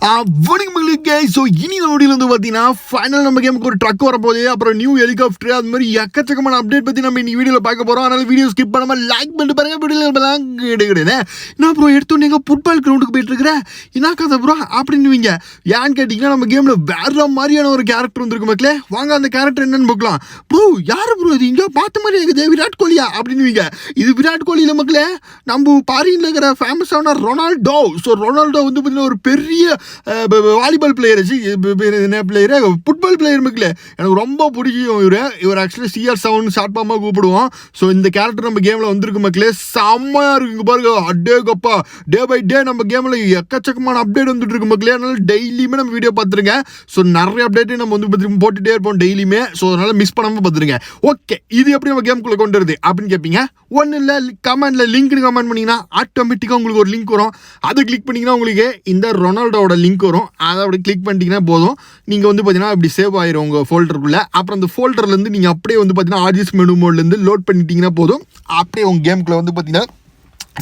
வணக்கம் மக்களுக்கு. ஸோ இனி நோடியில் வந்து பார்த்தீங்கன்னா ஃபைனல் நம்ம கேமுக்கு ஒரு ட்ரக் வரப்போகுது, அப்புறம் நியூ ஹெலிகாப்டர், அது மாதிரி எக்கச்சக்கமான அப்டேட் பற்றி நம்ம இன்னைக்கு வீடியோவில் பார்க்க போகிறோம். அதனால் வீடியோ ஸ்கிப் பண்ணாமல் லைக் பண்ணிட்டு பாருங்க. வீடியோவில் கிடையாது நான் ப்ரோ எடுத்தோன்னே எங்கள் ஃபுட்பால் கிரவுண்டுக்கு போயிட்டு இருக்கிறேன், என்ன கதை ப்ரோ அப்படின்னுவீங்க. ஏன்னு கேட்டிங்கன்னா நம்ம கேமில் வேற மாதிரியான ஒரு கேரக்டர் வந்துருக்கு மக்களே. வாங்க அந்த கேரக்டர் என்னன்னு பார்க்கலாம். ப்ரோ யார் ப்ரோ இது, இங்கே பார்த்த மாதிரி இருக்குது, விராட் கோலியா அப்படின்னுவீங்க. இது விராட் கோலியில் மக்களே நம்ம பாரியில் இருக்கிற ஃபேமஸான ரொனால்டோ. ஸோ ரொனால்டோ வந்து பார்த்தீங்கன்னா ஒரு பெரிய வாலிபால் பிளேயர், ஃபுட்பால் பிளேயர் மக்களே. எனக்கு ரொம்ப பிடிக்கும் இவர் ஆக்சுவலி CR7 ஷார்ட் ஃபார்மாக கூப்பிடுவோம். ஸோ இந்த கேரக்டர் நம்ம கேமில் வந்திருக்கு மக்களே, செம்மையாக இருக்குங்க பாருங்க. அடே கப்பா, டே பை டே நம்ம கேமில் எக்கச்சக்கமான அப்டேட் வந்துட்டு இருக்கு மக்களே. அதனால டெய்லியுமே நம்ம வீடியோ பார்த்துருங்க. ஸோ நிறைய அப்டேட்டு நம்ம வந்து போட்டுகிட்டே இருப்போம் டெய்லியுமே. ஸோ அதனால் மிஸ் பண்ணாமல் பார்த்துருங்க. ஓகே, இது எப்படி நம்ம கேமுக்குள்ளே கொண்டு வருது அப்படின்னு கேட்பீங்க. ஒன்றும் இல்லை, கமெண்ட்டில் லிங்க்னு கமெண்ட் பண்ணிங்கன்னா ஆட்டோமேட்டிக்காக உங்களுக்கு ஒரு லிங்க் வரும். அதை கிளிக் பண்ணிங்கன்னா உங்களுக்கு இந்த ரொனால்டோட லிங்க் வரும். அதை அப்படி கிளிக் பண்ணிட்டீங்கன்னா போதும், நீங்கள் வந்து பார்த்தீங்கன்னா இப்படி சேவ் ஆயிரும் உங்கள் ஃபோல்டருக்குள்ளே. அப்புறம் அந்த ஃபோல்டர்லேருந்து நீங்கள் அப்படியே வந்து பார்த்தீங்கன்னா ஆர்ஜிஎஸ் மெனு மோட்லேருந்து லோட் பண்ணிட்டீங்கன்னா போதும், அப்படியே உங்கள் கேமுக்குள்ளே வந்து பார்த்தீங்கன்னா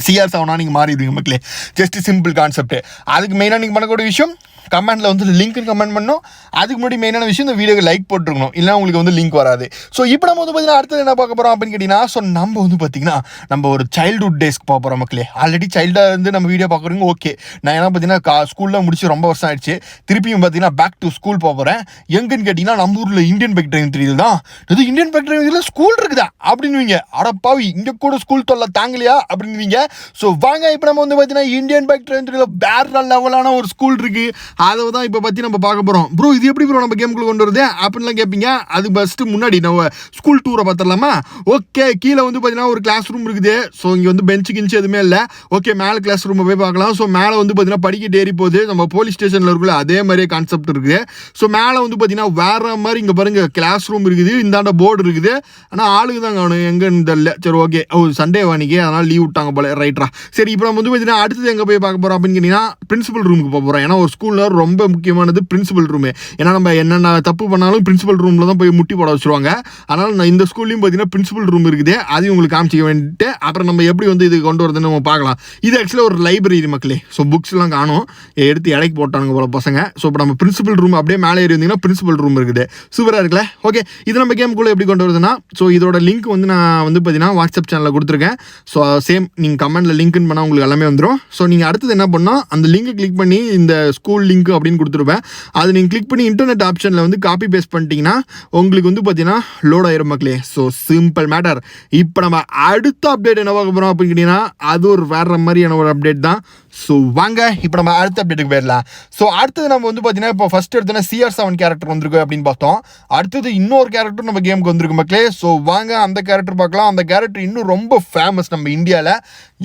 CR7 நீங்கள் மாறிடுவீங்க மக்களே. Just simple concept. அதுக்கு மெயினாக நீங்கள் பண்ணக்கூடிய விஷயம், கமெண்ட்டில் வந்து லிங்க்னு கமெண்ட் பண்ணணும். அதுக்கு முன்னாடி மெயினான விஷயம், இந்த வீடியோக்கு லைக் போட்டுருக்கணும், இல்லை உங்களுக்கு வந்து லிங்க் வராது. ஸோ இப்போ நம்ம வந்து பார்த்தீங்கன்னா அடுத்தது என்ன பார்க்க போகிறோம் அப்படின்னு கேட்டிங்கன்னா, ஸோ நம்ம வந்து பார்த்திங்கன்னா நம்ம ஒரு சைல்டுஹுட் டேஸ்க்கு பார்க்க போகிறோம் மக்களே. ஆல்ரெடி சைல்டாக இருந்து நம்ம வீடியோ பார்க்குறீங்க. ஓகே, நான் என்ன பார்த்தீங்கன்னா ஸ்கூலில் முடிச்சு ரொம்ப வருஷம் ஆயிடுச்சு. திருப்பியும் பார்த்தீங்கன்னா பேக் டு ஸ்கூல் போக போகிறேன். எங்கன்னு கேட்டிங்கன்னா நம்ம ஊரில் இந்தியன் பைக் டிரைவிங் தெரியுது தான். இது இந்தியன் பைக் டிரைவிங்கில் ஸ்கூல் இருக்குதா அப்படின்னுவீங்க. அடப்பாவி, இங்கே கூட ஸ்கூல் தொல்லை தாங்கலையா அப்படின்னுவீங்க. ஸோ வாங்க, இப்போ நம்ம வந்து பார்த்தீங்கன்னா இந்தியன் பைக் டிரைவிங் தெரியுது வேற லெவலான ஒரு ஸ்கூல் இருக்குது. அதை தான் இப்போ பற்றி நம்ம பார்க்க போகிறோம். ப்ரோ இது எப்படி ப்ரோ நம்ம கேமுக்குள்ள கொண்டு வருது அப்படின்லாம் கேட்பீங்க. அது ஃபஸ்ட்டு முன்னாடி நம்ம ஸ்கூல் டூரை பார்த்துடலாமா? ஓகே, கீழே வந்து பார்த்தீங்கன்னா ஒரு கிளாஸ் ரூம் இருக்குது. ஸோ இங்கே வந்து பெஞ்சு கிஞ்சு எதுவுமே இல்லை. ஓகே, மேலே கிளாஸ் ரூமை போய் பார்க்கலாம். ஸோ மேலே வந்து பார்த்தீங்கன்னா படிக்கட்டு ஏறி போகுது. நம்ம போலீஸ் ஸ்டேஷனில் இருக்குல்ல அதே மாதிரியே கான்செப்ட் இருக்குது. ஸோ மேலே வந்து பார்த்தீங்கன்னா வேற மாதிரி இங்கே பாருங்க கிளாஸ் ரூம் இருக்குது. இந்தாண்ட போர்டு இருக்குது. ஆனால் ஆளுக்கு தான் காணும் எங்கன்னு தெரியல. சரி ஓகே, சண்டே வானிக்கு அதனால் லீவ் விட்டாங்க போல. ரைட்ரா. சரி, இப்போ நம்ம வந்து பார்த்தீங்கன்னா அடுத்தது எங்கே போய் பார்க்க போகிறோம் அப்படின்னு கேட்டிங்கன்னா பிரின்சிபல் ரூமுக்கு போக போகிறோம். ஏன்னா ஒரு ஸ்கூலில் ரொம்ப முக்கியமானது பிரின்சிபல் ரூமு. ஏன்னா நம்ம என்னென்ன தப்பு பண்ணாலும் பிரின்சிபல் ரூமில் தான் போய் முட்டி போட வச்சுருவாங்க. அதனால் நான் இந்த ஸ்கூல்லையும் பார்த்தீங்கன்னா பிரின்சிபல் ரூம் இருக்குது. அதையும் உங்களுக்கு காமிச்சிக்க வேண்டிட்டு அப்புறம் நம்ம எப்படி வந்து இது கொண்டு வரதுன்னு நம்ம பார்க்கலாம். இது ஆக்சுவலாக ஒரு லைப்ரரி மக்களே. ஸோ புக்ஸ்லாம் காணும், எடுத்து இடைக்கு போட்டானுங்க போல பசங்க. ஸோ இப்போ நம்ம பிரின்சிபல் ரூம் அப்படியே மேலே ஏறி இருந்தீங்கன்னா பிரின்சிபல் ரூம் இருக்குது. சூப்பராக இருக்குல்ல? ஓகே, இது நம்ம கேமுக்குள்ளே எப்படி கொண்டு வருதுன்னா, ஸோ இதோட லிங்க் வந்து நான் வந்து பார்த்தீங்கன்னா வாட்ஸ்அப் சேனலில் கொடுத்துருக்கேன். ஸோ சேம் நீங்கள் கமெண்ட்டில் லிங்க்னு பண்ணால் உங்களுக்கு எல்லாமே வந்துடும். ஸோ நீங்கள் அடுத்தது என்ன பண்ணால் அந்த லிங்கை கிளிக் பண்ணி இந்த ஸ்கூல் லிங்க் அப்படின்னு கொடுத்துருப்பேன். அது நீங்கள் கிளிக் பண்ணி இன்டர்நெட் ஆப்ஷனில் வந்து காப்பி பேஸ்ட் பண்ணிட்டீங்கன்னா உங்களுக்கு வந்து பார்த்தீங்கன்னா லோட் ஆயிரும் மக்களே. So simple matter. இப்போ நம்ம அடுத்த அப்டேட் என்ன பார்க்க போகிறோம் அப்படின்னு கேட்டிங்கன்னா அது ஒரு வேற மாதிரியான ஒரு அப்டேட் தான். ஸோ வாங்க இப்போ நம்ம அடுத்த அப்டேட்டுக்கு போயிடலாம். ஸோ அடுத்தது நம்ம வந்து பார்த்தீங்கன்னா இப்போ ஃபஸ்ட் எடுத்தோன்னா CR7 கேரக்டர் வந்திருக்கு அப்படின்னு பார்த்தோம். அடுத்தது இன்னொரு கேரக்டர் நம்ம கேமுக்கு வந்திருக்கு மக்களே. ஸோ வாங்க அந்த கேரக்டர் பார்க்கலாம். அந்த கேரக்டர் இன்னும் ரொம்ப ஃபேமஸ் நம்ம இந்தியாவில்.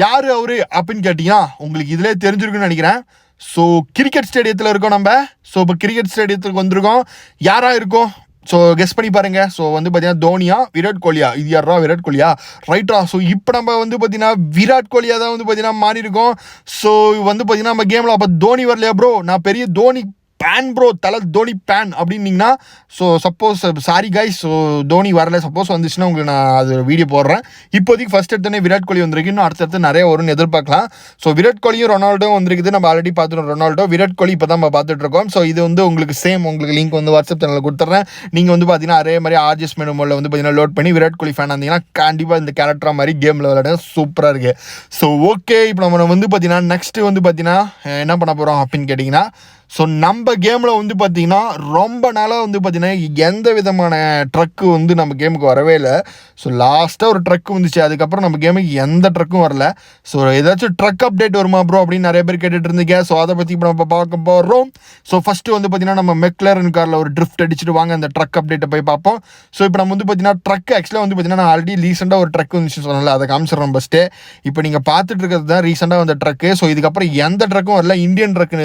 யார் அவரு அப்படின்னு கேட்டிங்கன்னா உங்களுக்கு இதிலே தெரிஞ்சிருக்குன்னு நினைக்கிறேன். ஸோ கிரிக்கெட் ஸ்டேடியத்தில் இருக்கோம் நம்ம. ஸோ இப்போ கிரிக்கெட் ஸ்டேடியத்துக்கு வந்திருக்கோம். யாராக இருக்கும்? ஸோ கெஸ் பண்ணி பாருங்க. ஸோ வந்து பார்த்தீங்கன்னா தோனியா, விராட் கோலியா? இது யாரா? விராட் கோலியா? ரைட்டா. ஸோ இப்போ நம்ம வந்து பார்த்தீங்கன்னா விராட் கோலியா தான் வந்து பார்த்தீங்கன்னா மாறி இருக்கோம். ஸோ வந்து பார்த்தீங்கன்னா நம்ம கேமில் அப்போ தோனி வரலையா ப்ரோ? நான் பெரிய தோனி பேன் ப்ரோ, தலை தோனி பேன் அப்படின்னீங்கன்னா so suppose sorry guys, so Dhoni வரல. சப்போஸ் வந்துச்சுன்னா உங்களுக்கு நான் அது வீடியோ போடுறேன். இப்போதைக்கு ஃபஸ்ட் எடுத்தோன்னே விராட் கோலி வந்திருக்கு. இன்னும் அடுத்தடுத்து நிறைய வரும்னு எதிர்பார்க்கலாம். ஸோ விராட் கோலியும் ரொனால்டோ வந்திருக்குது. நம்ம ஆல்ரெடி பார்த்துட்டோம் ரொனால்டோ. விராட் கோலி இப்போ தான் நம்ம பார்த்துட்டு இருக்கோம். ஸோ இது வந்து உங்களுக்கு சேம் உங்களுக்கு லிங்க் வந்து வாட்ஸ்அப் சேனலில் கொடுத்துட்றேன். நீங்கள் வந்து பார்த்தீங்கன்னா அதே மாதிரி ஆர்ஜிஎஸ் மெனு மோடில் வந்து பார்த்தீங்கன்னா லோட் பண்ணி விராட் கோலி ஃபேன் இருந்தீங்கன்னா கண்டிப்பாக இந்த கேரக்டராக மாதிரி கேமில் விளையாட சூப்பராக இருக்குது. ஸோ ஓகே, இப்போ நம்ம வந்து பார்த்தீங்கன்னா நெக்ஸ்ட்டு வந்து பார்த்தீங்கன்னா என்ன பண்ண போகிறோம் அப்படின்னு கேட்டிங்கன்னா, ஸோ நம்ம கேமில் வந்து பார்த்திங்கன்னா ரொம்ப நாளாக வந்து பார்த்திங்கன்னா எந்த விதமான ட்ரக்கு வந்து நம்ம கேமுக்கு வரவே இல்லை. ஸோ லாஸ்ட்டாக ஒரு ட்ரக் வந்துச்சு. அதுக்கப்புறம் நம்ம கேமுக்கு எந்த ட்ரக்கும் வரல. ஸோ ஏதாச்சும் ட்ரக் அப்டேட் வருமா ப்ரோ அப்படின்னு நிறைய பேர் கேட்டுட்டு இருந்தீங்க. ஸோ அதை பற்றி இப்போ நம்ம பார்க்க போகிறோம். ஸோ ஃபஸ்ட்டு வந்து பார்த்திங்கன்னா நம்ம மெக்லரன் காரில் ஒரு ட்ரிஃப்ட் அடிச்சுட்டு வாங்க அந்த ட்ரக் அப்டேட்டை போய் பார்ப்போம். ஸோ இப்போ நம்ம வந்து பார்த்திங்கன்னா ட்ரக் ஆக்சுவலாக வந்து பார்த்திங்கன்னா நான் ஆல்ரெடி ரீசெண்டாக ஒரு ட்ரக் வந்துச்சு சொன்னால அதை காமிச்சிடுறோம் ஃபஸ்ட்டு. இப்போ நீங்கள் பார்த்துட்டு இருக்கிறது தான் ரீசெண்டாக வந்த ட்ரக்கு. ஸோ இதுக்கப்புறம் எந்த ட்ரக்கும் வரல. இந்தியன் ட்ரக்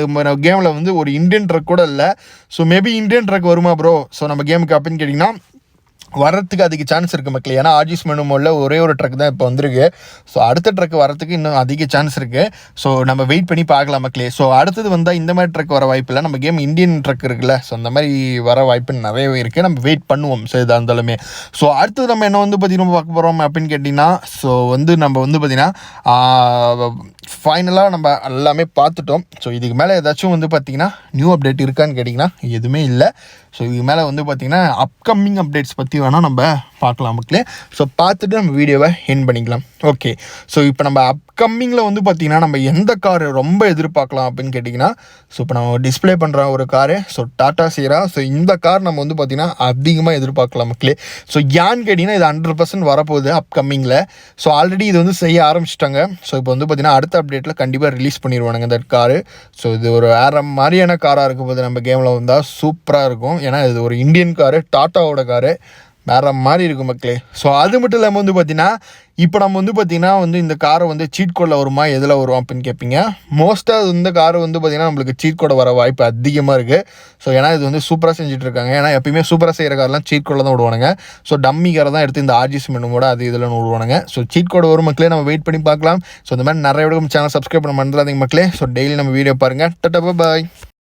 கேமில் வந்து ஒரு இந்தியன் ட்ரக் கூட இல்லை. ஸோ மேபி இந்தியன் ட்ரக் வருமா ப்ரோ ஸோ நம்ம கேமுக்கு அப்படின்னு கேட்டிங்கன்னா வரத்துக்கு அதிக சான்ஸ் இருக்குது மக்களே. ஏன்னா ஆர்ஜிஸ் மெனு மோடில் ஒரே ஒரு ட்ரக் தான் இப்போ வந்திருக்கு. ஸோ அடுத்த ட்ரக் வரத்துக்கு இன்னும் அதிக சான்ஸ் இருக்குது. ஸோ நம்ம வெயிட் பண்ணி பார்க்கலாம் மக்களே. ஸோ அடுத்தது வந்தால் இந்த மாதிரி ட்ரக் வர வாய்ப்பு இல்லை. நம்ம கேம் இந்தியன் ட்ரக் இருக்குல்ல, ஸோ அந்த மாதிரி வர வாய்ப்பு நிறையவே இருக்குது. நம்ம வெயிட் பண்ணுவோம். ஸோ இதாக இருந்தாலுமே ஸோ அடுத்தது நம்ம என்ன வந்து பார்த்திங்கன்னா பார்க்க போகிறோம் அப்படின்னு கேட்டிங்கன்னா, ஸோ வந்து நம்ம வந்து பார்த்திங்கன்னா ஃபைனலாக நம்ம எல்லாமே பார்த்துட்டோம். ஸோ இதுக்கு மேலே ஏதாச்சும் வந்து பார்த்திங்கன்னா நியூ அப்டேட் இருக்கான்னு கேட்டிங்கன்னா எதுவுமே இல்லை. ஸோ இதுக்கு மேலே வந்து பார்த்திங்கன்னா அப்கமிங் அப்டேட்ஸ் பற்றி வேணால் நம்ம பார்க்கலாம் மக்களே. ஸோ பார்த்துட்டு நம்ம வீடியோவை எண்ட் பண்ணிக்கலாம். ஓகே, ஸோ இப்போ நம்ம அப்கமிங்கில் வந்து பார்த்திங்கன்னா நம்ம எந்த கார் ரொம்ப எதிர்பார்க்கலாம் அப்படின்னு கேட்டிங்கன்னா, ஸோ இப்போ நம்ம டிஸ்பிளே பண்ணுற ஒரு காரு ஸோ டாடா சீரா. ஸோ இந்த கார் நம்ம வந்து பார்த்திங்கன்னா அதிகமாக எதிர்பார்க்கலாம் மக்களே. ஸோ ஏன்னு கேட்டிங்கன்னா இது 100% வரப்போகுது அப்கமிங்கில். ஸோ ஆல்ரெடி இது வந்து செய்ய ஆரம்பிச்சிட்டாங்க. ஸோ இப்போ வந்து பார்த்திங்கன்னா அடுத்த அப்டேட்டில் கண்டிப்பாக ரிலீஸ் பண்ணிடுவானுங்க இந்த காரு. ஸோ இது ஒரு வேறு மாதிரியான காராக இருக்கும் போது நம்ம கேமில் வந்தால் சூப்பராக இருக்கும். ஏன்னா இது ஒரு இந்தியன் காரு, டாட்டாவோட காரு, வேறு மாதிரி இருக்கும் மக்களே. ஸோ அது மட்டும் இல்லாமல் வந்து பார்த்திங்கன்னா இப்போ நம்ம வந்து பார்த்திங்கன்னா வந்து இந்த காரை வந்து சீட் கோடில் வருமா எதில் வரும் அப்படின்னு கேட்பீங்க. மோஸ்ட்டாக இந்த கார் வந்து பார்த்திங்கன்னா நம்மளுக்கு சீட் கோடை வர வாய்ப்பு அதிகமாக இருக்குது. ஸோ ஏன்னா இது வந்து சூப்பராக செஞ்சுட்ருக்காங்க. ஏன்னா எப்பயுமே சூப்பராக செய்கிற காரெலாம் சீட் கோடில் தான் விடுவானுங்க. ஸோ டம்மி காரை தான் எடுத்து இந்த ஆர்ஜிஸ் மெனுவோட அது இதில் விடுவானுங்க. ஸோ சீட் கோடு வரும் மக்களே, நம்ம வெயிட் பண்ணி பார்க்கலாம். ஸோ இந்த மாதிரி நிறைய விட சேனல் சப்ஸ்கிரைப் பண்ண மறந்துடாதீங்க மக்களே. ஸோ டெய்லி நம்ம வீடியோ பாருங்கள். டாடா பாய்.